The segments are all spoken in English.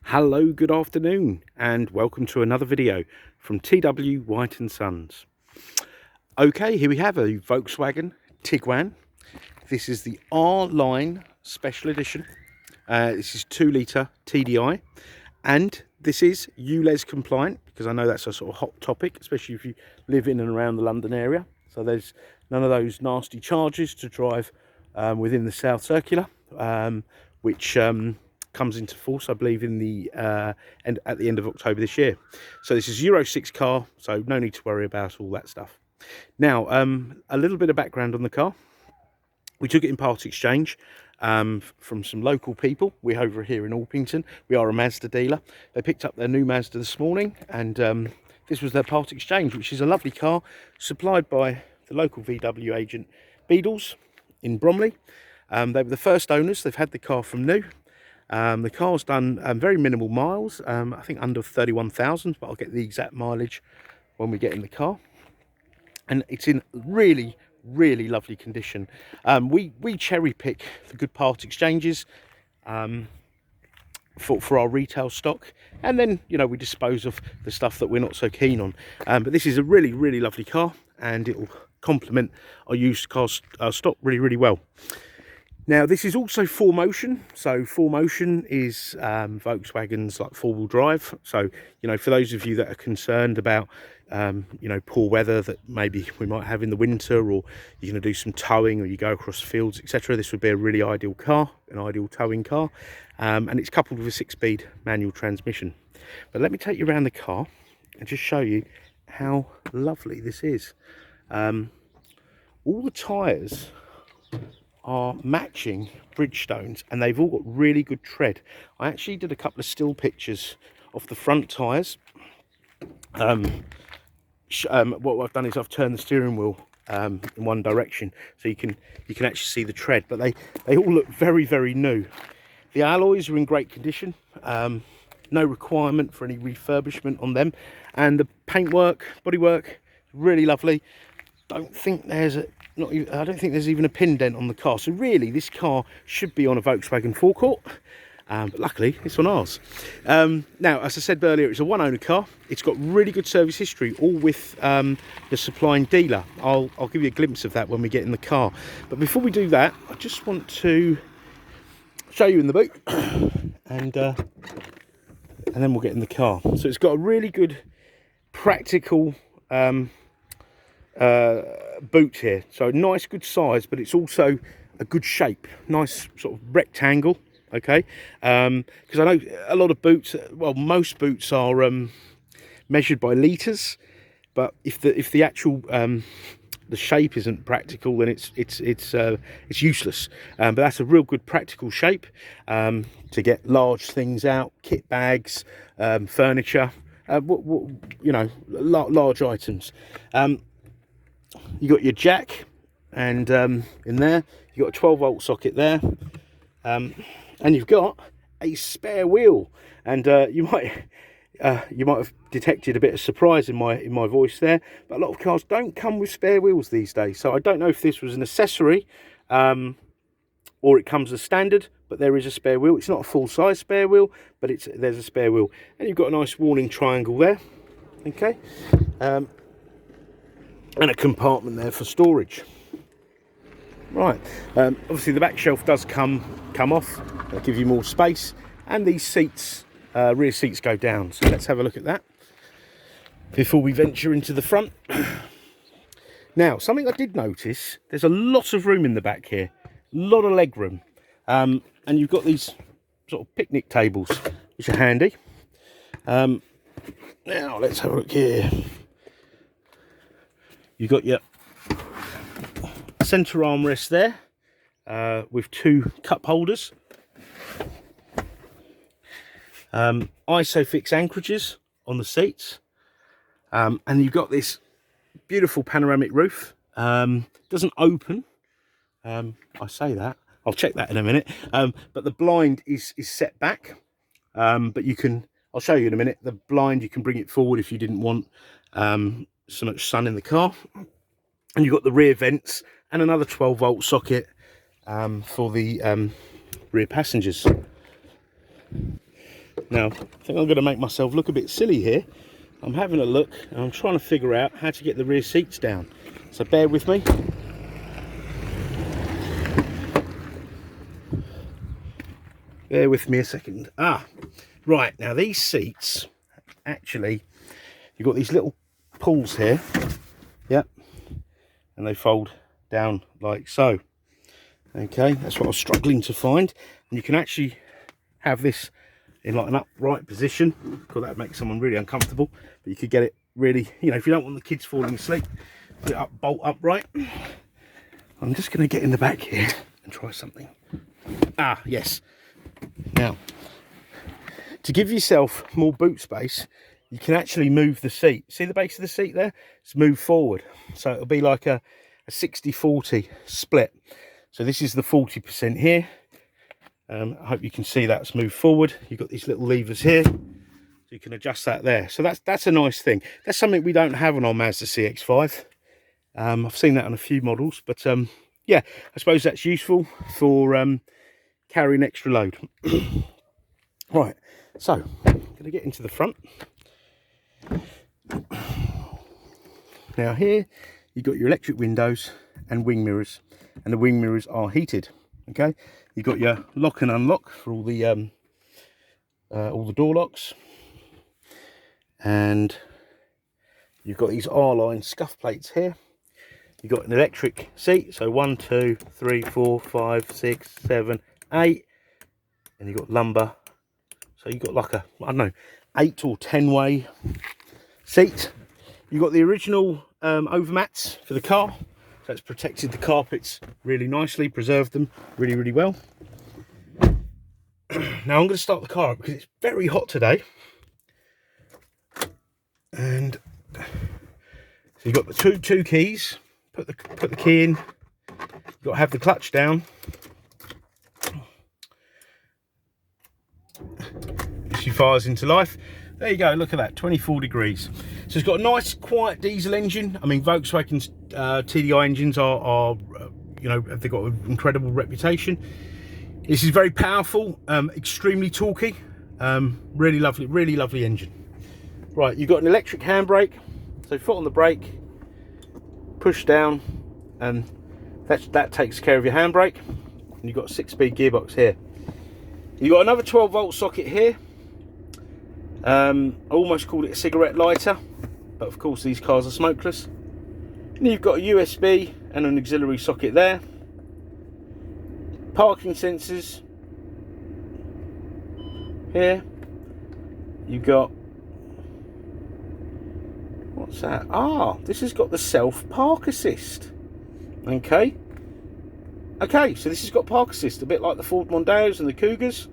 Hello, good afternoon, and welcome to another video from TW White & Sons. Okay, here we have a Volkswagen Tiguan. This is the R-Line Special Edition. This is 2-litre TDI, and this is ULEZ compliant, because I know that's a sort of hot topic, especially if you live in and around the London area. So there's none of those nasty charges to drive within the South Circular, which comes into force, I believe, in the at the end of October this year. So this is Euro 6 car, so no need to worry about all that stuff. Now, a little bit of background on the car. We took it in part exchange from some local people. We're over here in Orpington. We are a Mazda dealer. They picked up their new Mazda this morning, and this was their part exchange, which is a lovely car supplied by the local VW agent Beadles in Bromley. They were the first owners. They've had the car from new. The car's done very minimal miles, I think under 31,000, but I'll get the exact mileage when we get in the car. And it's in really lovely condition. We cherry pick the good part exchanges for our retail stock, and then, you know, we dispose of the stuff that we're not so keen on. But this is a really lovely car, and it will complement our used car stock really well. Now, this is also 4Motion. So 4Motion is Volkswagen's like 4-wheel drive. So, you know, for those of you that are concerned about, you know, poor weather that maybe we might have in the winter, or you're going to do some towing, or you go across fields, etc., this would be a really ideal car, an ideal towing car. And it's coupled with a 6-speed manual transmission. But let me take you around the car and just show you how lovely this is. All the tyres are matching Bridgestones, and they've all got really good tread. I actually did a couple of still pictures of the front tyres. What I've done is I've turned the steering wheel in one direction, so you can actually see the tread, but they all look very new. The alloys are in great condition. No requirement for any refurbishment on them, and the paintwork, bodywork, really lovely. I don't think there's even a pin dent on the car. So really, this car should be on a Volkswagen forecourt, but luckily it's on ours. Now, as I said earlier, it's a one-owner car. It's got really good service history, all with the supplying dealer. I'll give you a glimpse of that when we get in the car. But before we do that, I just want to show you in the boot, and then we'll get in the car. So it's got a really good practical boot here, so nice good size, but it's also a good shape, nice sort of rectangle. Okay, because I know a lot of boots, well, most boots are measured by litres, but if the actual the shape isn't practical, then it's useless. But that's a real good practical shape to get large things out, kit bags, furniture, you know, large items. You got your jack, and in there you got a 12-volt socket there, and you've got a spare wheel. And you might have detected a bit of surprise in my voice there, but a lot of cars don't come with spare wheels these days. So I don't know if this was an accessory or it comes as standard, but there is a spare wheel. It's not a full-size spare wheel, but there's a spare wheel, and you've got a nice warning triangle there. Okay. And a compartment there for storage. Right, obviously the back shelf does come off. That'll give you more space, and these seats, rear seats, go down. So let's have a look at that before we venture into the front. Now, something I did notice, there's a lot of room in the back here, a lot of leg room, and you've got these sort of picnic tables, which are handy. Now let's have a look here. You've got your centre armrest there with 2 cup holders, ISOFIX anchorages on the seats, and you've got this beautiful panoramic roof. Doesn't open, I say that, I'll check that in a minute, but the blind is set back, but you can, I'll show you in a minute, the blind, you can bring it forward if you didn't want so much sun in the car. And you've got the rear vents and another 12-volt socket for the rear passengers. Now, I think I'm going to make myself look a bit silly here. I'm having a look and I'm trying to figure out how to get the rear seats down. So bear with me. Bear with me a second. Right, now these seats, actually, you've got these little pulls here. Yep. And they fold down like so. Okay, that's what I was struggling to find. And you can actually have this in like an upright position, because that would make someone really uncomfortable. But you could get it really, you know, if you don't want the kids falling asleep, put it up, bolt upright. I'm just going to get in the back here and try something. Yes. Now, to give yourself more boot space, you can actually move the seat. See the base of the seat there? It's moved forward. So it'll be like a 60-40 split. So this is the 40% here. I hope you can see that's moved forward. You've got these little levers here, so you can adjust that there. So that's a nice thing. That's something we don't have on our Mazda CX-5. I've seen that on a few models, but yeah, I suppose that's useful for carrying extra load. Right, so I'm going to get into the front. Now here you've got your electric windows and wing mirrors, and the wing mirrors are heated. Okay, you've got your lock and unlock for all the door locks, and you've got these R-line scuff plates here. You've got an electric seat, so 1, 2, 3, 4, 5, 6, 7, 8, and you've got lumbar. So you've got like a, I don't know, 8 or 10 way seat. You've got the original overmats for the car. So it's protected the carpets really nicely, preserved them really, really well. Now I'm going to start the car up because it's very hot today. And so you've got the two keys. Put the key in. You've got to have the clutch down. She fires into life. There you go, look at that, 24 degrees. So it's got a nice quiet diesel engine. I mean, Volkswagen's TDI engines are you know, they've got an incredible reputation. This is very powerful, extremely torquey, really lovely engine. Right, you've got an electric handbrake, so foot on the brake, push down, and that takes care of your handbrake. And you've got a 6-speed gearbox here. You've got another 12-volt socket here. I almost called it a cigarette lighter, but of course these cars are smokeless. And you've got a USB and an auxiliary socket there. Parking sensors here. You've got, what's that? This has got the self park assist. Okay, so this has got park assist, a bit like the Ford Mondeos and the Cougars.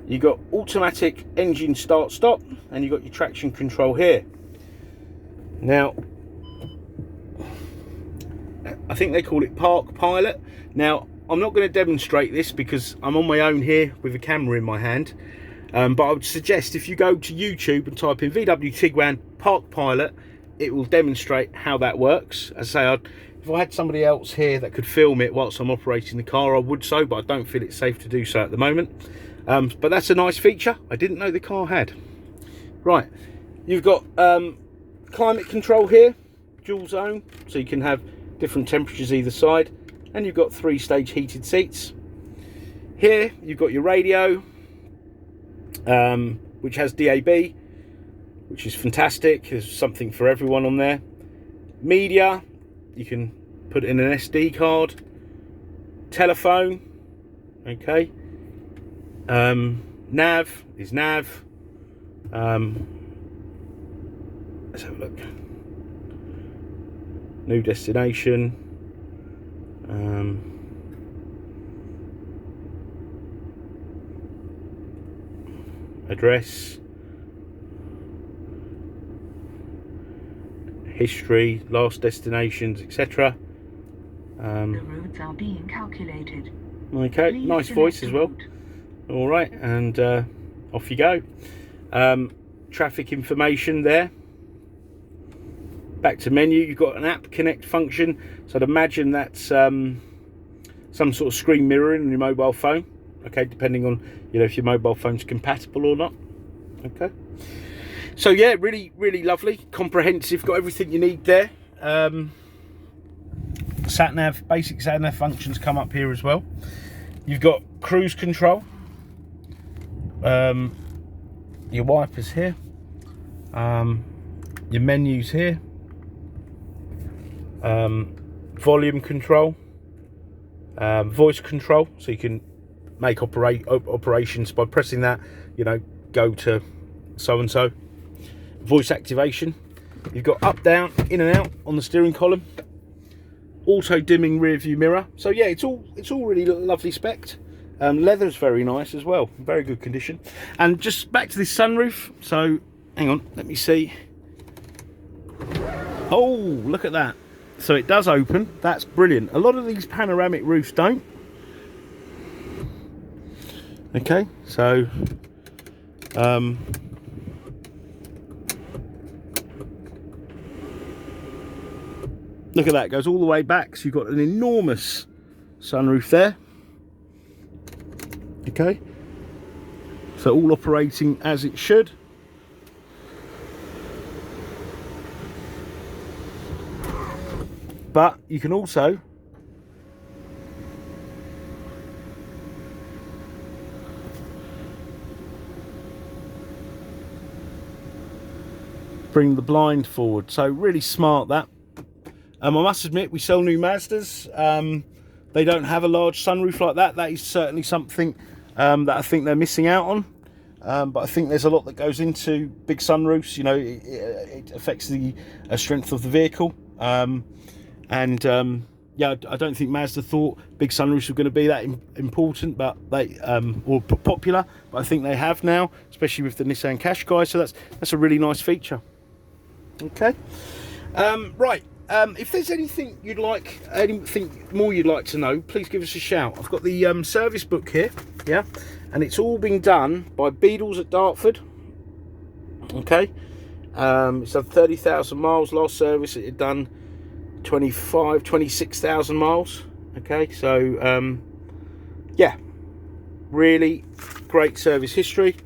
You've got automatic engine start stop, and you've got your traction control here. Now, I think they call it Park Pilot. Now, I'm not going to demonstrate this because I'm on my own here with a camera in my hand. But I would suggest if you go to YouTube and type in VW Tiguan Park Pilot, it will demonstrate how that works. As I say, if I had somebody else here that could film it whilst I'm operating the car, I would so, but I don't feel it's safe to do so at the moment. But that's a nice feature I didn't know the car had. Right, you've got climate control here, dual zone, so you can have different temperatures either side, and you've got 3-stage heated seats. Here you've got your radio, which has DAB, which is fantastic. There's something for everyone on there. Media, you can put in an SD card. Telephone, okay. Nav is nav. Let's have a look. New destination. Address. History, last destinations, etc. The roads are being calculated. Okay, Please nice voice as well. All right, and off you go. Traffic information there. Back to menu, you've got an app connect function. So I'd imagine that's some sort of screen mirroring on your mobile phone. okay, depending on, you know, if your mobile phone's compatible or not. Okay, so yeah, really, really lovely, comprehensive, got everything you need there. Sat nav, basic sat nav functions come up here as well. You've got cruise control, your wipers here, your menus here, volume control, voice control, so you can make operations by pressing that, you know, go to so and so. Voice activation. You've got up, down, in and out on the steering column. Auto dimming rear view mirror. So yeah, it's all really lovely spec. Leather's very nice as well, very good condition. And just back to this sunroof. So hang on, let me see. Oh, look at that. So it does open. That's brilliant. A lot of these panoramic roofs don't. Okay, so look at that, it goes all the way back, so you've got an enormous sunroof there. Okay, so all operating as it should. But you can also bring the blind forward, so really smart that. I must admit, we sell new Mazdas. They don't have a large sunroof like that. That is certainly something that I think they're missing out on. But I think there's a lot that goes into big sunroofs. You know, it affects the strength of the vehicle. Yeah, I don't think Mazda thought big sunroofs were going to be that important, but they or popular. But I think they have now, especially with the Nissan Qashqai. So that's a really nice feature. Okay, right. If there's anything you'd like, anything more you'd like to know, please give us a shout. I've got the service book here, yeah, and it's all been done by Beadles at Dartford. Okay, it's done 30,000 miles. Last service it had done 26,000 miles. Okay, so yeah, really great service history.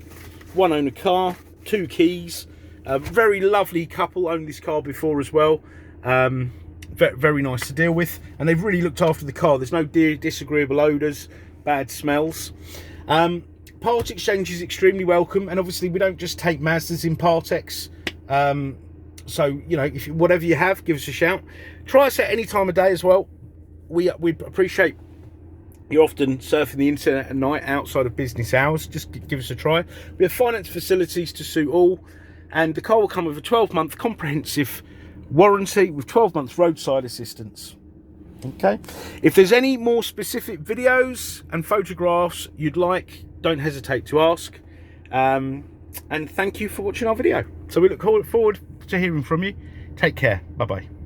One owner car, 2 keys. A very lovely couple owned this car before as well. Very nice to deal with, and they've really looked after the car. There's no disagreeable odours, bad smells. Part exchange is extremely welcome, and obviously we don't just take Mazdas in Part-Ex. So you know, if whatever you have, give us a shout. Try us at any time of day as well. We appreciate you often surfing the internet at night outside of business hours. Just give us a try. We have finance facilities to suit all, and the car will come with a 12-month comprehensive warranty with 12 months roadside assistance. Okay, if there's any more specific videos and photographs you'd like, don't hesitate to ask. And thank you for watching our video. So we look forward to hearing from you. Take care. Bye bye.